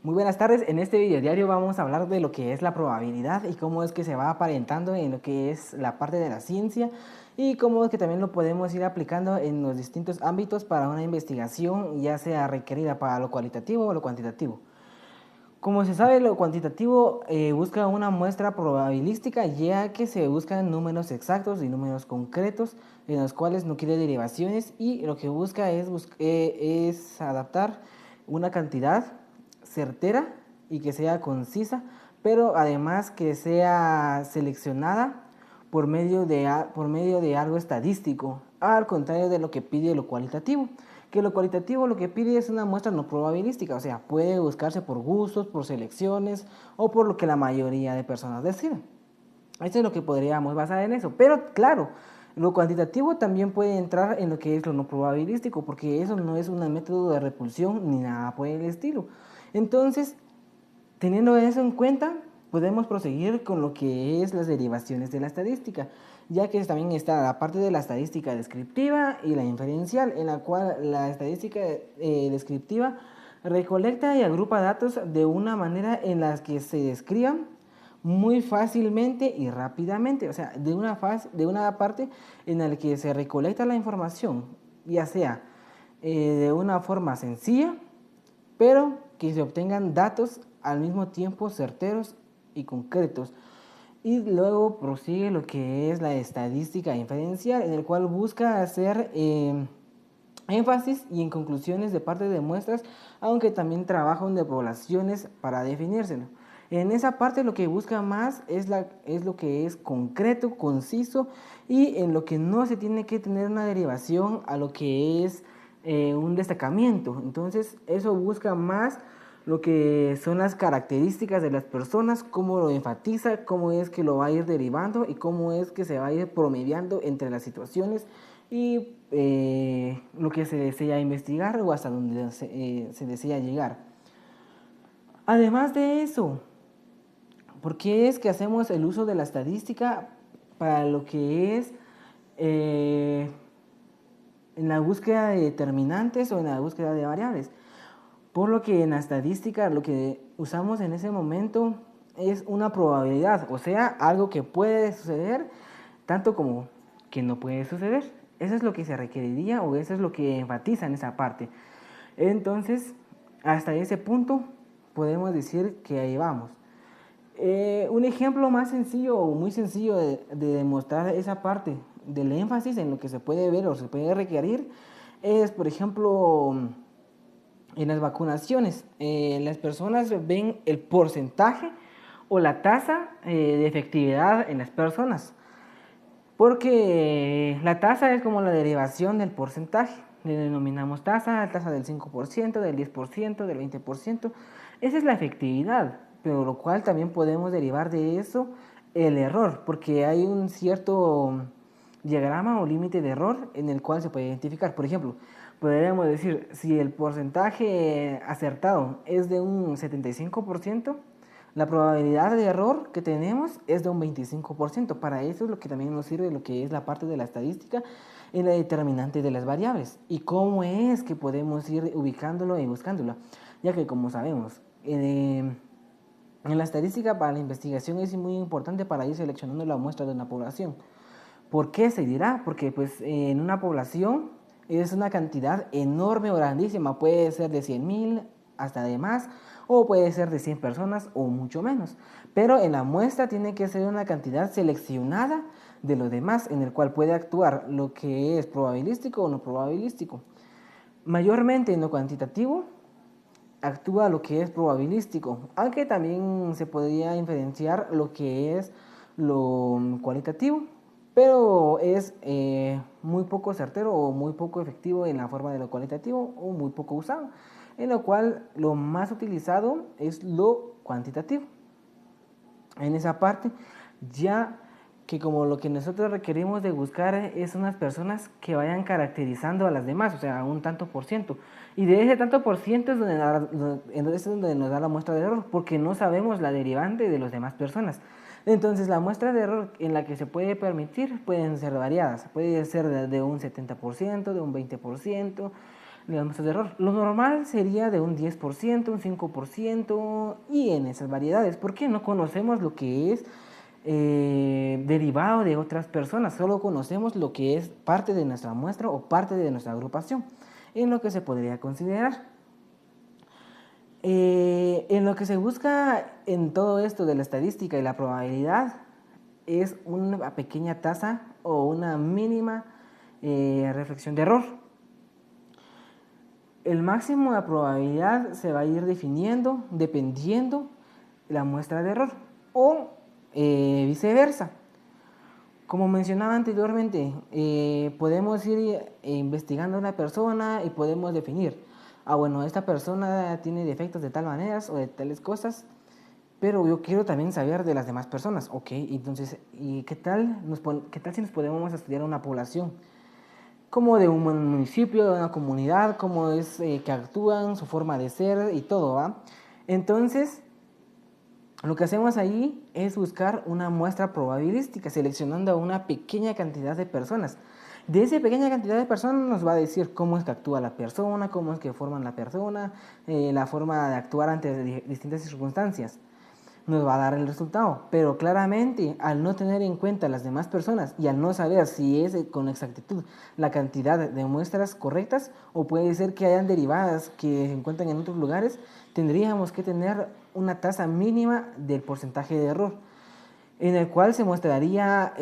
Muy buenas tardes, en este video diario vamos a hablar de lo que es la probabilidad y cómo es que se va aparentando en lo que es la parte de la ciencia y cómo es que también lo podemos ir aplicando en los distintos ámbitos para una investigación, ya sea requerida para lo cualitativo o lo cuantitativo. Como se sabe, lo cuantitativo busca una muestra probabilística, ya que se buscan números exactos y números concretos en los cuales no quiere derivaciones, y lo que busca es adaptar una cantidad certera y que sea concisa, pero además que sea seleccionada por medio de algo estadístico, al contrario de lo que pide lo cualitativo. Que lo cualitativo lo que pide es una muestra no probabilística, o sea, puede buscarse por gustos, por selecciones o por lo que la mayoría de personas deciden. Esto es lo que podríamos basar en eso. Pero claro, lo cuantitativo también puede entrar en lo que es lo no probabilístico, porque eso no es un método de repulsión ni nada por el estilo. Entonces, teniendo eso en cuenta, podemos proseguir con lo que es las derivaciones de la estadística, ya que también está la parte de la estadística descriptiva y la inferencial, en la cual la estadística descriptiva recolecta y agrupa datos de una manera en la que se describan muy fácilmente y rápidamente, o sea, de una parte en la que se recolecta la información, ya sea de una forma sencilla, pero que se obtengan datos al mismo tiempo certeros y concretos. Y luego prosigue lo que es la estadística inferencial, en el cual busca hacer énfasis y en conclusiones de parte de muestras, aunque también trabaja de poblaciones para definírselo. En esa parte lo que busca más es lo que es concreto, conciso, y en lo que no se tiene que tener una derivación a lo que es un destacamiento. Entonces eso busca más lo que son las características de las personas, cómo lo enfatiza, cómo es que lo va a ir derivando y cómo es que se va a ir promediando entre las situaciones y lo que se desea investigar o hasta donde se desea llegar. Además de eso, ¿por qué es que hacemos el uso de la estadística para lo que es eh, en la búsqueda de determinantes o en la búsqueda de variables? Por lo que en la estadística lo que usamos en ese momento es una probabilidad, o sea, algo que puede suceder, tanto como que no puede suceder. Eso es lo que se requeriría o eso es lo que enfatiza en esa parte. Entonces, hasta ese punto podemos decir que ahí vamos. Un ejemplo más sencillo o muy sencillo de demostrar esa parte del énfasis en lo que se puede ver o se puede requerir es, por ejemplo, en las vacunaciones. Las personas ven el porcentaje o la tasa de efectividad en las personas, porque la tasa es como la derivación del porcentaje. Le denominamos tasa, tasa del 5%, del 10%, del 20%. Esa es la efectividad, pero lo cual también podemos derivar de eso el error, porque hay un cierto diagrama o límite de error en el cual se puede identificar. Por ejemplo, podríamos decir, si el porcentaje acertado es de un 75%, la probabilidad de error que tenemos es de un 25%. Para eso es lo que también nos sirve lo que es la parte de la estadística en la determinante de las variables. Y cómo es que podemos ir ubicándolo y buscándolo. Ya que como sabemos, en la estadística para la investigación es muy importante para ir seleccionando la muestra de una población. ¿Por qué se dirá? Porque pues en una población es una cantidad enorme o grandísima, puede ser de 100.000 hasta de más, o puede ser de 100 personas o mucho menos. Pero en la muestra tiene que ser una cantidad seleccionada de lo demás, en el cual puede actuar lo que es probabilístico o no probabilístico. Mayormente en lo cuantitativo actúa lo que es probabilístico, aunque también se podría inferenciar lo que es lo cualitativo, pero es muy poco certero o muy poco efectivo en la forma de lo cualitativo o muy poco usado, en lo cual lo más utilizado es lo cuantitativo. En esa parte, ya que como lo que nosotros requerimos de buscar es unas personas que vayan caracterizando a las demás, o sea, un tanto por ciento. Y de ese tanto por ciento es donde nos da la muestra de error, porque no sabemos la derivante de las demás personas. Entonces, la muestra de error en la que se puede permitir pueden ser variadas. Puede ser de un 70%, de un 20%, de las muestras de error. Lo normal sería de un 10%, un 5% y en esas variedades, porque no conocemos lo que es derivado de otras personas, solo conocemos lo que es parte de nuestra muestra o parte de nuestra agrupación, en lo que se podría considerar. En lo que se busca en todo esto de la estadística y la probabilidad es una pequeña tasa o una mínima reflexión de error. El máximo de probabilidad se va a ir definiendo dependiendo la muestra de error o viceversa. Como mencionaba anteriormente, podemos ir investigando a una persona y podemos definir, bueno, esta persona tiene defectos de tal manera o de tales cosas, pero yo quiero también saber de las demás personas. Ok, entonces, ¿y qué tal si nos podemos estudiar una población? Como de un municipio, de una comunidad, cómo es que actúan, su forma de ser y todo, ¿va? Entonces, lo que hacemos ahí es buscar una muestra probabilística, seleccionando a una pequeña cantidad de personas. De esa pequeña cantidad de personas nos va a decir cómo es que actúa la persona, cómo es que forman la persona, la forma de actuar ante distintas circunstancias. Nos va a dar el resultado, pero claramente al no tener en cuenta las demás personas y al no saber si es con exactitud la cantidad de muestras correctas o puede ser que hayan derivadas que se encuentran en otros lugares, tendríamos que tener una tasa mínima del porcentaje de error, en el cual se mostraría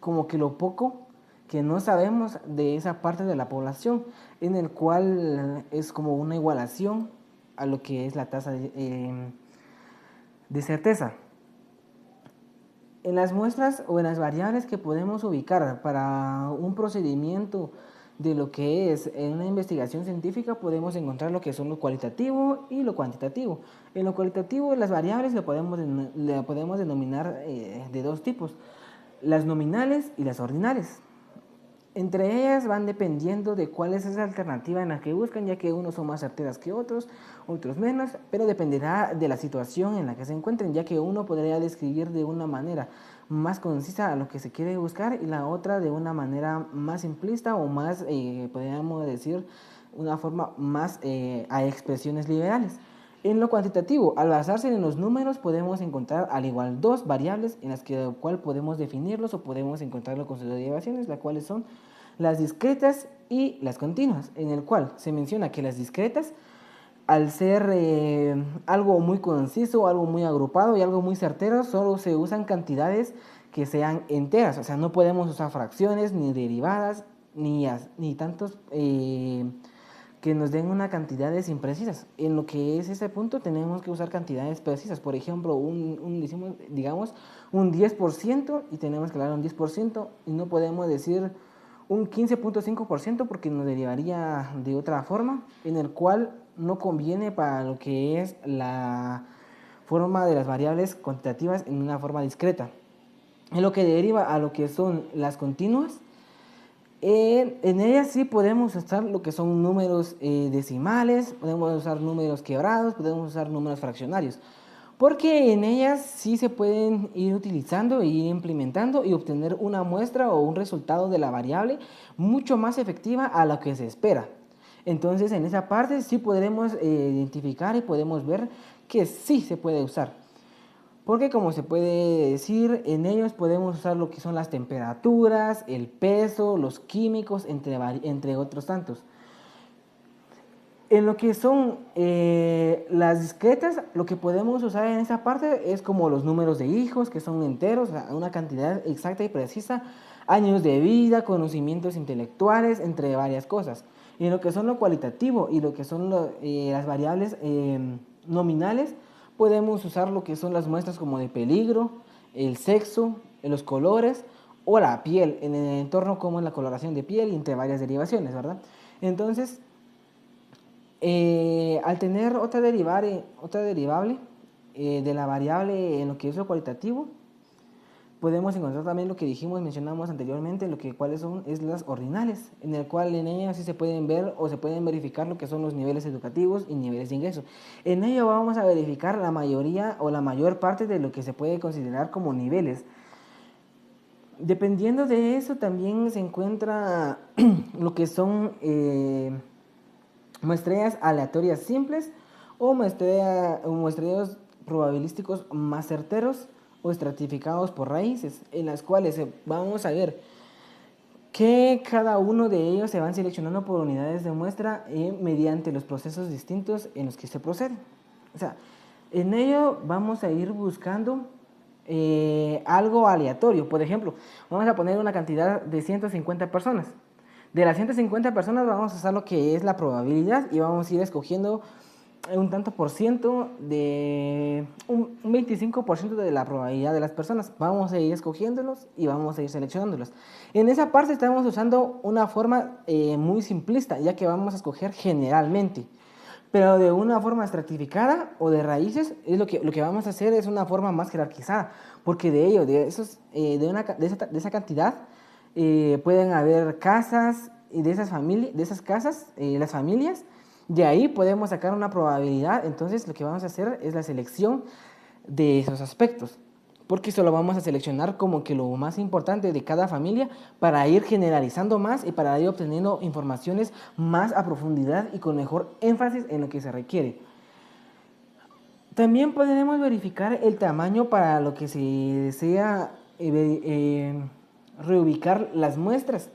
como que lo poco que no sabemos de esa parte de la población, en el cual es como una igualación a lo que es la tasa de certeza. En las muestras o en las variables que podemos ubicar para un procedimiento de lo que es en una investigación científica, podemos encontrar lo que son lo cualitativo y lo cuantitativo. En lo cualitativo, las variables le podemos denominar de dos tipos, las nominales y las ordinales. Entre ellas van dependiendo de cuál es esa alternativa en la que buscan, ya que unos son más certeras que otros menos, pero dependerá de la situación en la que se encuentren, ya que uno podría describir de una manera más concisa a lo que se quiere buscar y la otra de una manera más simplista o más, podríamos decir, una forma más a expresiones liberales. En lo cuantitativo, al basarse en los números, podemos encontrar al igual dos variables en las que cual podemos definirlos o podemos encontrarlo con sus derivaciones, las cuales son las discretas y las continuas, en el cual se menciona que las discretas, al ser algo muy conciso, algo muy agrupado y algo muy certero, solo se usan cantidades que sean enteras, o sea, no podemos usar fracciones, ni derivadas, ni tantos que nos den una cantidades imprecisas. En lo que es ese punto tenemos que usar cantidades precisas. Por ejemplo, digamos un 10% y tenemos que hablar un 10% y no podemos decir un 15.5% porque nos derivaría de otra forma, en el cual no conviene para lo que es la forma de las variables cuantitativas en una forma discreta. En lo que deriva a lo que son las continuas, en ellas sí podemos usar lo que son números decimales, podemos usar números quebrados, podemos usar números fraccionarios, porque en ellas sí se pueden ir utilizando e ir implementando y obtener una muestra o un resultado de la variable mucho más efectiva a la que se espera. Entonces en esa parte sí podremos identificar y podemos ver que sí se puede usar. Porque como se puede decir, en ellos podemos usar lo que son las temperaturas, el peso, los químicos, entre otros tantos. En lo que son las discretas, lo que podemos usar en esa parte es como los números de hijos, que son enteros, o sea, una cantidad exacta y precisa, años de vida, conocimientos intelectuales, entre varias cosas. Y en lo que son lo cualitativo y lo que son las variables nominales, podemos usar lo que son las muestras como de peligro, el sexo, los colores o la piel, en el entorno como en la coloración de piel y entre varias derivaciones, ¿verdad? Entonces, al tener otra derivable de la variable en lo que es lo cualitativo, podemos encontrar también lo que mencionamos anteriormente, cuáles son las ordinales, en el cual en ellas sí se pueden ver o se pueden verificar lo que son los niveles educativos y niveles de ingreso. En ello vamos a verificar la mayoría o la mayor parte de lo que se puede considerar como niveles. Dependiendo de eso, también se encuentra lo que son muestreas aleatorias simples o muestreos probabilísticos más certeros o estratificados por raíces, en las cuales vamos a ver que cada uno de ellos se van seleccionando por unidades de muestra mediante los procesos distintos en los que se procede. O sea, en ello vamos a ir buscando algo aleatorio. Por ejemplo, vamos a poner una cantidad de 150 personas. De las 150 personas vamos a usar lo que es la probabilidad y vamos a ir escogiendo un tanto por ciento de un 25% de la probabilidad de las personas. Vamos a ir escogiéndolos y vamos a ir seleccionándolos. En esa parte estamos usando una forma muy simplista, ya que vamos a escoger generalmente. Pero de una forma estratificada o de raíces, es lo que vamos a hacer es una forma más jerarquizada, porque de ello, de esa cantidad, pueden haber casas y de esas casas, las familias, de ahí podemos sacar una probabilidad. Entonces lo que vamos a hacer es la selección de esos aspectos, porque solo vamos a seleccionar como que lo más importante de cada familia para ir generalizando más y para ir obteniendo informaciones más a profundidad y con mejor énfasis en lo que se requiere. También podemos verificar el tamaño para lo que se desea reubicar las muestras,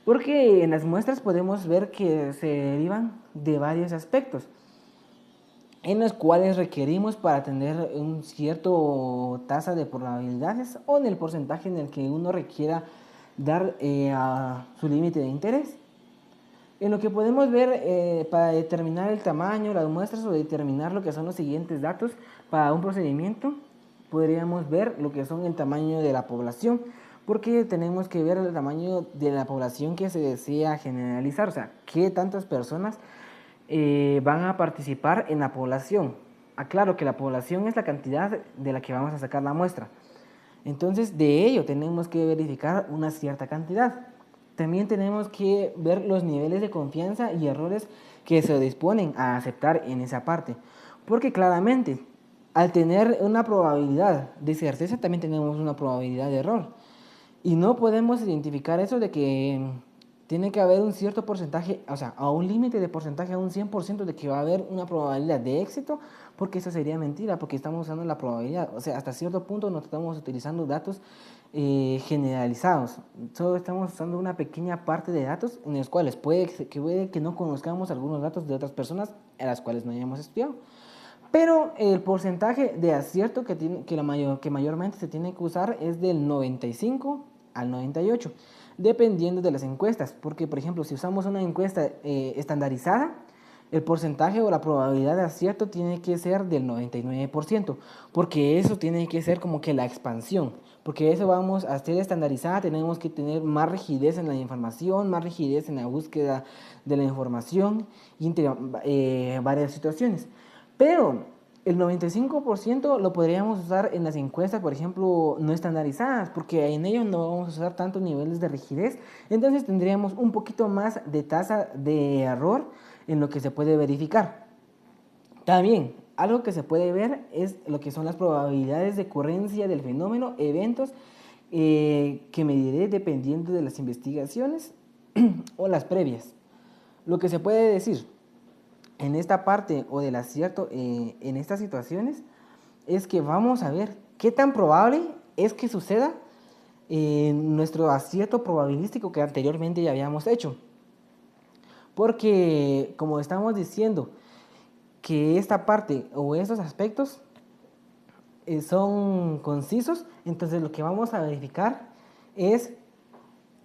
porque en las muestras podemos ver que se derivan de varios aspectos en los cuales requerimos para tener un cierto tasa de probabilidades o en el porcentaje en el que uno requiera dar a su límite de interés. En lo que podemos ver para determinar el tamaño, las muestras o determinar lo que son los siguientes datos para un procedimiento, podríamos ver lo que son el tamaño de la población, porque tenemos que ver el tamaño de la población que se desea generalizar, o sea, qué tantas personas van a participar en la población. Aclaro que la población es la cantidad de la que vamos a sacar la muestra. Entonces, de ello tenemos que verificar una cierta cantidad. También tenemos que ver los niveles de confianza y errores que se disponen a aceptar en esa parte. Porque claramente, al tener una probabilidad de certeza, también tenemos una probabilidad de error. Y no podemos identificar eso de que tiene que haber un cierto porcentaje, o sea, a un límite de porcentaje, a un 100% de que va a haber una probabilidad de éxito, porque eso sería mentira, porque estamos usando la probabilidad. O sea, hasta cierto punto no estamos utilizando datos generalizados. Solo estamos usando una pequeña parte de datos en los cuales puede que no conozcamos algunos datos de otras personas a las cuales no hayamos estudiado. Pero el porcentaje de acierto que mayormente se tiene que usar es del 95 al 98, dependiendo de las encuestas. Porque, por ejemplo, si usamos una encuesta estandarizada, el porcentaje o la probabilidad de acierto tiene que ser del 99%, porque eso tiene que ser como que la expansión. Porque eso vamos a ser estandarizada, tenemos que tener más rigidez en la información, más rigidez en la búsqueda de la información y entre varias situaciones. Pero el 95% lo podríamos usar en las encuestas, por ejemplo, no estandarizadas, porque en ello no vamos a usar tantos niveles de rigidez. Entonces tendríamos un poquito más de tasa de error en lo que se puede verificar. También, algo que se puede ver es lo que son las probabilidades de ocurrencia del fenómeno, eventos que mediré dependiendo de las investigaciones o las previas. Lo que se puede decir en esta parte o del acierto en estas situaciones es que vamos a ver qué tan probable es que suceda nuestro acierto probabilístico que anteriormente ya habíamos hecho. Porque, como estamos diciendo, que esta parte o estos aspectos son concisos, entonces lo que vamos a verificar es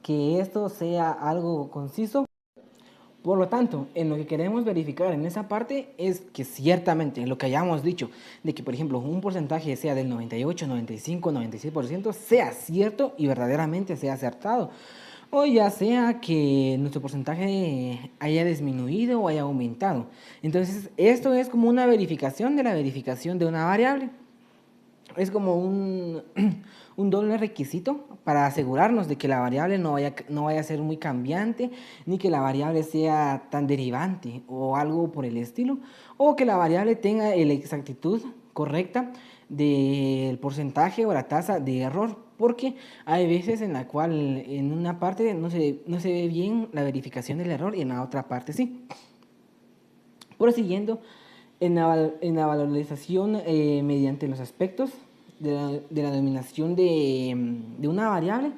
que esto sea algo conciso. Por lo tanto, en lo que queremos verificar en esa parte es que ciertamente lo que hayamos dicho, de que por ejemplo un porcentaje sea del 98, 95, 96%, sea cierto y verdaderamente sea acertado. O ya sea que nuestro porcentaje haya disminuido o haya aumentado. Entonces, esto es como una verificación de la verificación de una variable. Es como un doble requisito para asegurarnos de que la variable no vaya a ser muy cambiante, ni que la variable sea tan derivante o algo por el estilo, o que la variable tenga la exactitud correcta del porcentaje o la tasa de error. porque hay veces en la cual en una parte no se ve bien la verificación del error y en la otra parte sí. Prosiguiendo, en la valorización mediante los aspectos de la denominación de una variable,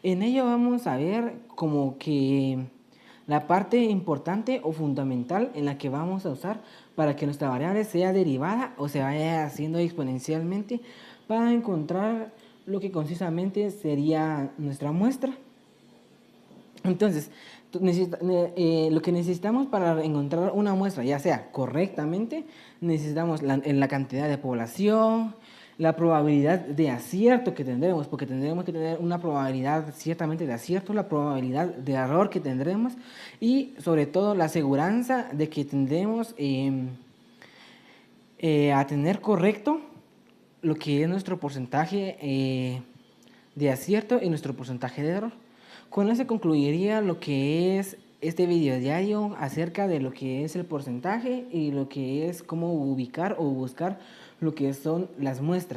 en ello vamos a ver como que la parte importante o fundamental en la que vamos a usar para que nuestra variable sea derivada o se vaya haciendo exponencialmente para encontrar lo que concisamente sería nuestra muestra. Entonces, lo que necesitamos para encontrar una muestra, ya sea correctamente, necesitamos la cantidad de población, la probabilidad de acierto que tendremos, porque tendremos que tener una probabilidad ciertamente de acierto, la probabilidad de error que tendremos y sobre todo la aseguranza de que tendremos a tener correcto lo que es nuestro porcentaje de acierto y nuestro porcentaje de error. Con eso concluiría lo que es este video diario acerca de lo que es el porcentaje y lo que es cómo ubicar o buscar lo que son las muestras.